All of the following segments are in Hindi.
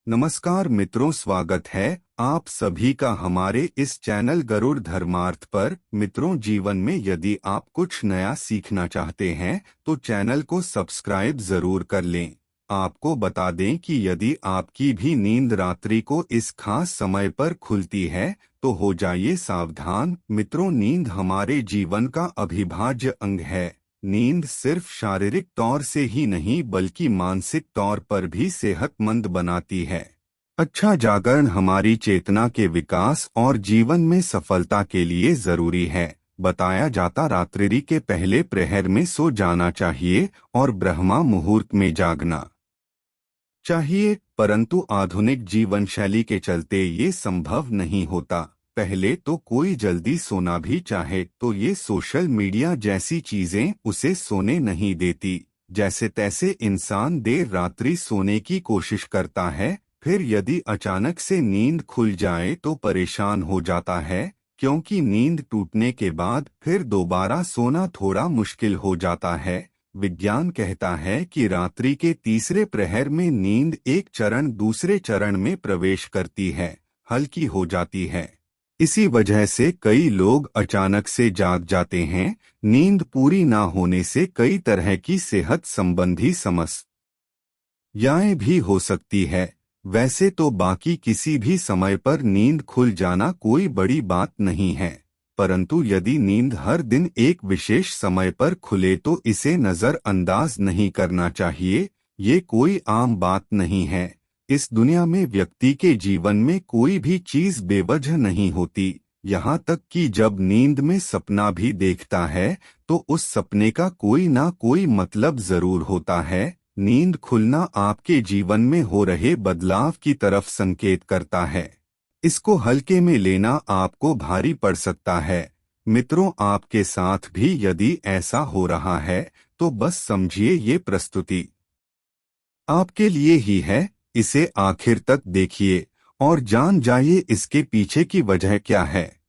नमस्कार मित्रों, स्वागत है आप सभी का हमारे इस चैनल गरुड़ धर्मार्थ पर। मित्रों, जीवन में यदि आप कुछ नया सीखना चाहते हैं तो चैनल को सब्सक्राइब जरूर कर लें। आपको बता दें कि यदि आपकी भी नींद रात्रि को इस खास समय पर खुलती है तो हो जाइए सावधान। मित्रों, नींद हमारे जीवन का अविभाज्य अंग है। नींद सिर्फ शारीरिक तौर से ही नहीं बल्कि मानसिक तौर पर भी सेहतमंद बनाती है। अच्छा जागरण हमारी चेतना के विकास और जीवन में सफलता के लिए जरूरी है। बताया जाता रात्रि के पहले प्रहर में सो जाना चाहिए और ब्रह्मा मुहूर्त में जागना चाहिए, परंतु आधुनिक जीवन शैली के चलते ये संभव नहीं होता। पहले तो कोई जल्दी सोना भी चाहे तो ये सोशल मीडिया जैसी चीजें उसे सोने नहीं देती। जैसे तैसे इंसान देर रात्रि सोने की कोशिश करता है, फिर यदि अचानक से नींद खुल जाए तो परेशान हो जाता है, क्योंकि नींद टूटने के बाद फिर दोबारा सोना थोड़ा मुश्किल हो जाता है। विज्ञान कहता है कि रात्रि के तीसरे प्रहर में नींद एक चरण दूसरे चरण में प्रवेश करती है, हल्की हो जाती है। इसी वजह से कई लोग अचानक से जाग जाते हैं। नींद पूरी ना होने से कई तरह की सेहत संबंधी समस्याएं भी हो सकती है। वैसे तो बाकी किसी भी समय पर नींद खुल जाना कोई बड़ी बात नहीं है, परंतु यदि नींद हर दिन एक विशेष समय पर खुले तो इसे नजरअंदाज नहीं करना चाहिए। ये कोई आम बात नहीं है। इस दुनिया में व्यक्ति के जीवन में कोई भी चीज बेवजह नहीं होती। यहाँ तक कि जब नींद में सपना भी देखता है तो उस सपने का कोई ना कोई मतलब जरूर होता है। नींद खुलना आपके जीवन में हो रहे बदलाव की तरफ संकेत करता है। इसको हल्के में लेना आपको भारी पड़ सकता है। मित्रों, आपके साथ भी यदि ऐसा हो रहा है तो बस समझिए ये प्रस्तुति आपके लिए ही है। इसे आखिर तक देखिए और जान जाइए इसके पीछे की वजह क्या है।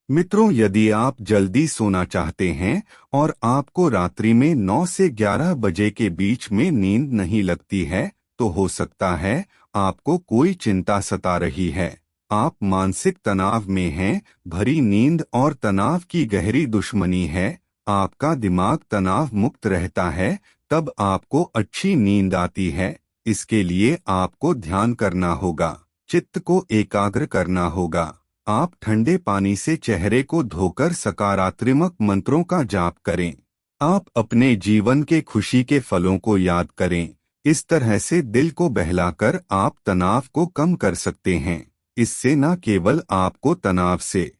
मित्रों, यदि आप जल्दी सोना चाहते हैं और आपको रात्रि में 9 से 11 बजे के बीच में नींद नहीं लगती है तो हो सकता है आपको कोई चिंता सता रही है। आप मानसिक तनाव में हैं। भरी नींद और तनाव की गहरी दुश्मनी है। आपका दिमाग तनाव मुक्त रहता है, तब आपको अच्छी नींद आती है। इसके लिए आपको ध्यान करना होगा, चित्त को एकाग्र करना होगा। आप ठंडे पानी से चेहरे को धोकर सकारात्मक मंत्रों का जाप करें। आप अपने जीवन के खुशी के फलों को याद करें। इस तरह से दिल को बहलाकर आप तनाव को कम कर सकते हैं। इससे न केवल आपको तनाव से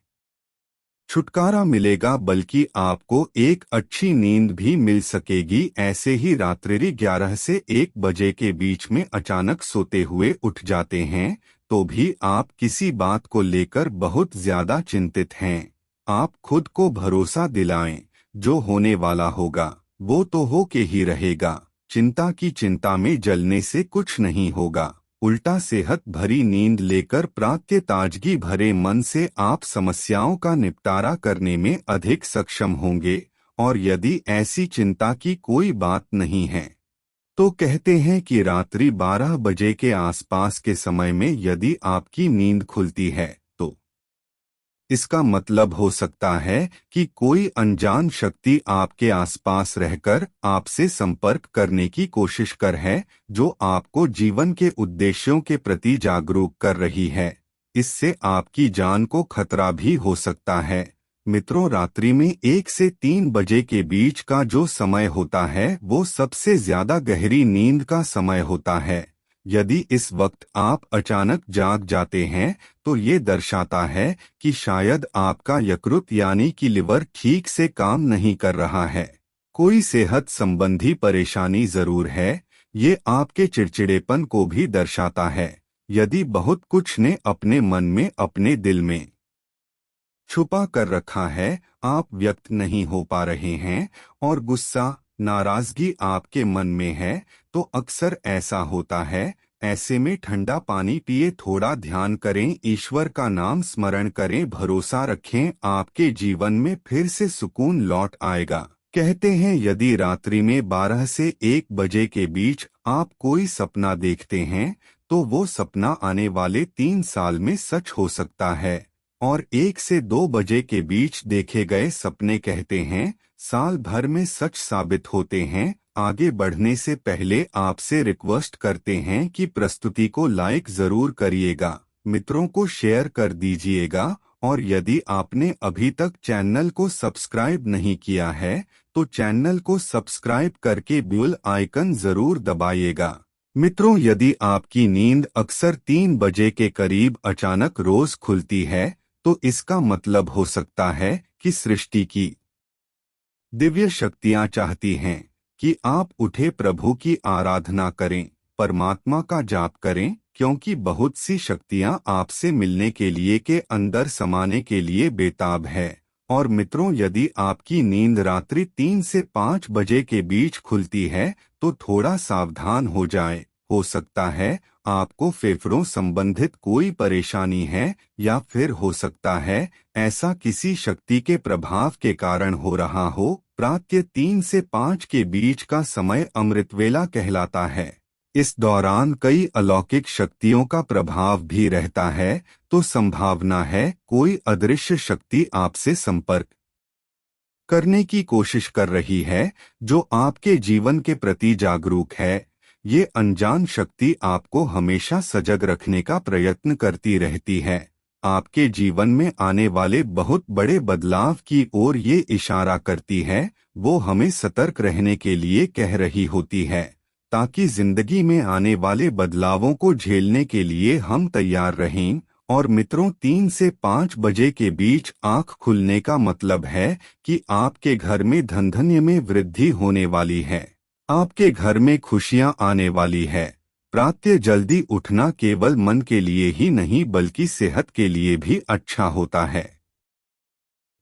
छुटकारा मिलेगा बल्कि आपको एक अच्छी नींद भी मिल सकेगी। ऐसे ही रात्रि 11 से 1 बजे के बीच में अचानक सोते हुए उठ जाते हैं तो भी आप किसी बात को लेकर बहुत ज्यादा चिंतित हैं। आप खुद को भरोसा दिलाएं, जो होने वाला होगा वो तो हो के ही रहेगा। चिंता की चिंता में जलने से कुछ नहीं होगा। उल्टा सेहत भरी नींद लेकर प्रातः ताजगी भरे मन से आप समस्याओं का निपटारा करने में अधिक सक्षम होंगे। और यदि ऐसी चिंता की कोई बात नहीं है तो कहते हैं कि रात्रि 12 बजे के आसपास के समय में यदि आपकी नींद खुलती है तो इसका मतलब हो सकता है कि कोई अनजान शक्ति आपके आसपास रहकर आपसे संपर्क करने की कोशिश कर है, जो आपको जीवन के उद्देश्यों के प्रति जागरूक कर रही है। इससे आपकी जान को खतरा भी हो सकता है। मित्रों, रात्रि में 1 से 3 बजे के बीच का जो समय होता है वो सबसे ज्यादा गहरी नींद का समय होता है। यदि इस वक्त आप अचानक जाग जाते हैं तो ये दर्शाता है कि शायद आपका यकृत यानी कि लिवर ठीक से काम नहीं कर रहा है। कोई सेहत संबंधी परेशानी जरूर है। ये आपके चिड़चिड़ेपन को भी दर्शाता है। यदि बहुत कुछ ने अपने मन में, अपने दिल में छुपा कर रखा है, आप व्यक्त नहीं हो पा रहे हैं और गुस्सा, नाराजगी आपके मन में है तो अक्सर ऐसा होता है। ऐसे में ठंडा पानी पिए, थोड़ा ध्यान करें, ईश्वर का नाम स्मरण करें, भरोसा रखें, आपके जीवन में फिर से सुकून लौट आएगा। कहते हैं यदि रात्रि में 12 से 1 बजे के बीच आप कोई सपना देखते हैं तो वो सपना आने वाले 3 साल में सच हो सकता है। और 1 से 2 बजे के बीच देखे गए सपने कहते हैं साल भर में सच साबित होते हैं। आगे बढ़ने से पहले आपसे रिक्वेस्ट करते हैं कि प्रस्तुति को लाइक जरूर करिएगा, मित्रों को शेयर कर दीजिएगा, और यदि आपने अभी तक चैनल को सब्सक्राइब नहीं किया है तो चैनल को सब्सक्राइब करके बेल आइकन जरूर दबाइएगा। मित्रों, यदि आपकी नींद अक्सर 3 बजे के करीब अचानक रोज खुलती है तो इसका मतलब हो सकता है कि सृष्टि की दिव्य शक्तियां चाहती हैं कि आप उठे प्रभु की आराधना करें, परमात्मा का जाप करें, क्योंकि बहुत सी शक्तियां आपसे मिलने के लिए के अंदर समाने के लिए बेताब है। और मित्रों, यदि आपकी नींद रात्रि 3 से 5 बजे के बीच खुलती है तो थोड़ा सावधान हो जाए। हो सकता है आपको फेफड़ों संबंधित कोई परेशानी है, या फिर हो सकता है ऐसा किसी शक्ति के प्रभाव के कारण हो रहा हो। प्रातः 3 से 5 के बीच का समय अमृतवेला कहलाता है। इस दौरान कई अलौकिक शक्तियों का प्रभाव भी रहता है, तो संभावना है कोई अदृश्य शक्ति आपसे संपर्क करने की कोशिश कर रही है, जो आपके जीवन के प्रति जागरूक है। ये अनजान शक्ति आपको हमेशा सजग रखने का प्रयत्न करती रहती है। आपके जीवन में आने वाले बहुत बड़े बदलाव की ओर ये इशारा करती है। वो हमें सतर्क रहने के लिए कह रही होती है, ताकि जिंदगी में आने वाले बदलावों को झेलने के लिए हम तैयार रहें। और मित्रों, 3 से 5 बजे के बीच आंख खुलने का मतलब है कि आपके घर में धन में वृद्धि होने वाली है, आपके घर में खुशियां आने वाली है। प्रातः जल्दी उठना केवल मन के लिए ही नहीं बल्कि सेहत के लिए भी अच्छा होता है।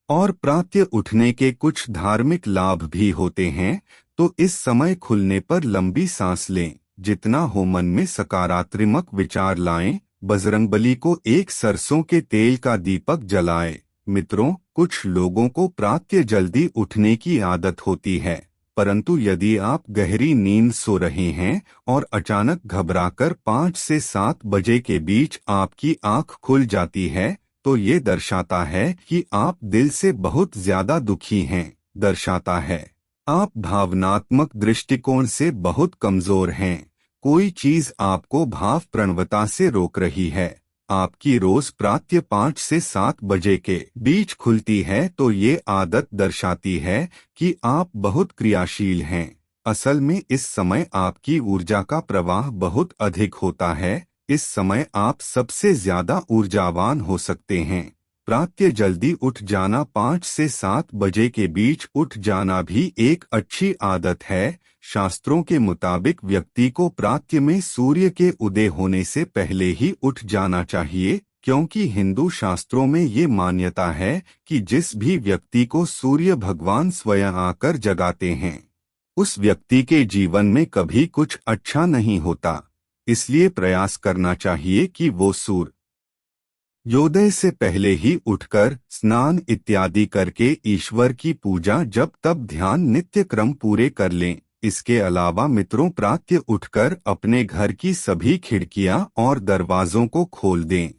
और प्रातः उठने के कुछ धार्मिक लाभ भी होते हैं, तो इस समय खुलने पर लंबी सांस लें, जितना हो मन में सकारात्मक विचार लाएं। बजरंगबली को एक सरसों के तेल का दीपक जलाएं। मित्रों, कुछ लोगों को प्रातः जल्दी उठने की आदत होती है, परंतु यदि आप गहरी नींद सो रहे हैं और अचानक घबराकर 5 से 7 बजे के बीच आपकी आंख खुल जाती है, तो ये दर्शाता है कि आप दिल से बहुत ज्यादा दुखी हैं। दर्शाता है आप भावनात्मक दृष्टिकोण से बहुत कमजोर हैं। कोई चीज आपको भाव प्रणवता से रोक रही है। आपकी रोज प्रातः 5 से 7 बजे के बीच खुलती है, तो ये आदत दर्शाती है कि आप बहुत क्रियाशील हैं। असल में इस समय आपकी ऊर्जा का प्रवाह बहुत अधिक होता है। इस समय आप सबसे ज्यादा ऊर्जावान हो सकते हैं। प्रातः जल्दी उठ जाना, 5 से 7 बजे के बीच उठ जाना भी एक अच्छी आदत है। शास्त्रों के मुताबिक व्यक्ति को प्रातः में सूर्य के उदय होने से पहले ही उठ जाना चाहिए, क्योंकि हिंदू शास्त्रों में ये मान्यता है कि जिस भी व्यक्ति को सूर्य भगवान स्वयं आकर जगाते हैं, उस व्यक्ति के जीवन में कभी कुछ अच्छा नहीं होता। इसलिए प्रयास करना चाहिए कि वो सूर्योदय से पहले ही उठकर स्नान इत्यादि करके ईश्वर की पूजा जप तप ध्यान नित्य क्रम पूरे कर लें। इसके अलावा मित्रों, प्रातः उठकर अपने घर की सभी खिड़कियां और दरवाजों को खोल दें,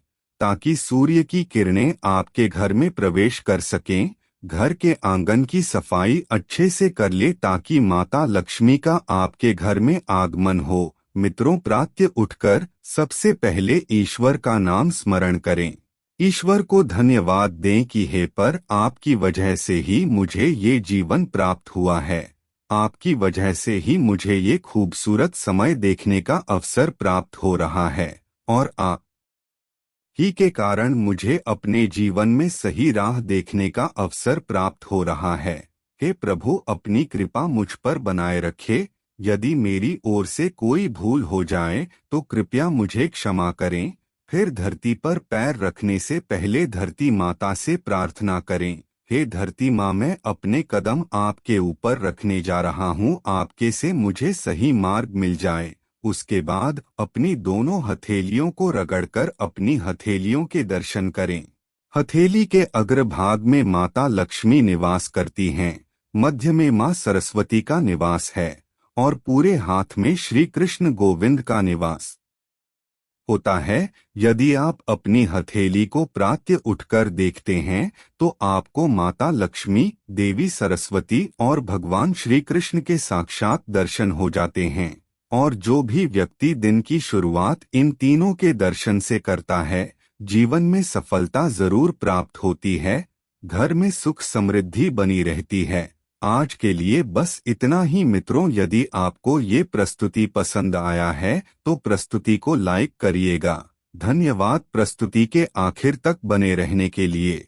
ताकि सूर्य की किरणें आपके घर में प्रवेश कर सकें। घर के आंगन की सफाई अच्छे से कर ले, ताकि माता लक्ष्मी का आपके घर में आगमन हो। मित्रों, प्रातः उठकर सबसे पहले ईश्वर का नाम स्मरण करें। ईश्वर को धन्यवाद दें कि हे पर आपकी वजह से ही मुझे ये जीवन प्राप्त हुआ है, आपकी वजह से ही मुझे ये खूबसूरत समय देखने का अवसर प्राप्त हो रहा है, और आप ही के कारण मुझे अपने जीवन में सही राह देखने का अवसर प्राप्त हो रहा है। हे प्रभु, अपनी कृपा मुझ पर बनाए रखे। यदि मेरी ओर से कोई भूल हो जाए तो कृपया मुझे क्षमा करें। फिर धरती पर पैर रखने से पहले धरती माता से प्रार्थना करें, हे धरती माँ, मैं अपने कदम आपके ऊपर रखने जा रहा हूँ, आपके से मुझे सही मार्ग मिल जाए। उसके बाद अपनी दोनों हथेलियों को रगड़कर अपनी हथेलियों के दर्शन करें। हथेली के अग्रभाग में माता लक्ष्मी निवास करती हैं, मध्य में माँ सरस्वती का निवास है, और पूरे हाथ में श्री कृष्ण गोविंद का निवास होता है। यदि आप अपनी हथेली को प्रातः उठकर देखते हैं तो आपको माता लक्ष्मी, देवी सरस्वती और भगवान श्री कृष्ण के साक्षात दर्शन हो जाते हैं। और जो भी व्यक्ति दिन की शुरुआत इन तीनों के दर्शन से करता है, जीवन में सफलता जरूर प्राप्त होती है, घर में सुख समृद्धि बनी रहती है। आज के लिए बस इतना ही मित्रों। यदि आपको ये प्रस्तुति पसंद आया है तो प्रस्तुति को लाइक करिएगा। धन्यवाद प्रस्तुति के आखिर तक बने रहने के लिए।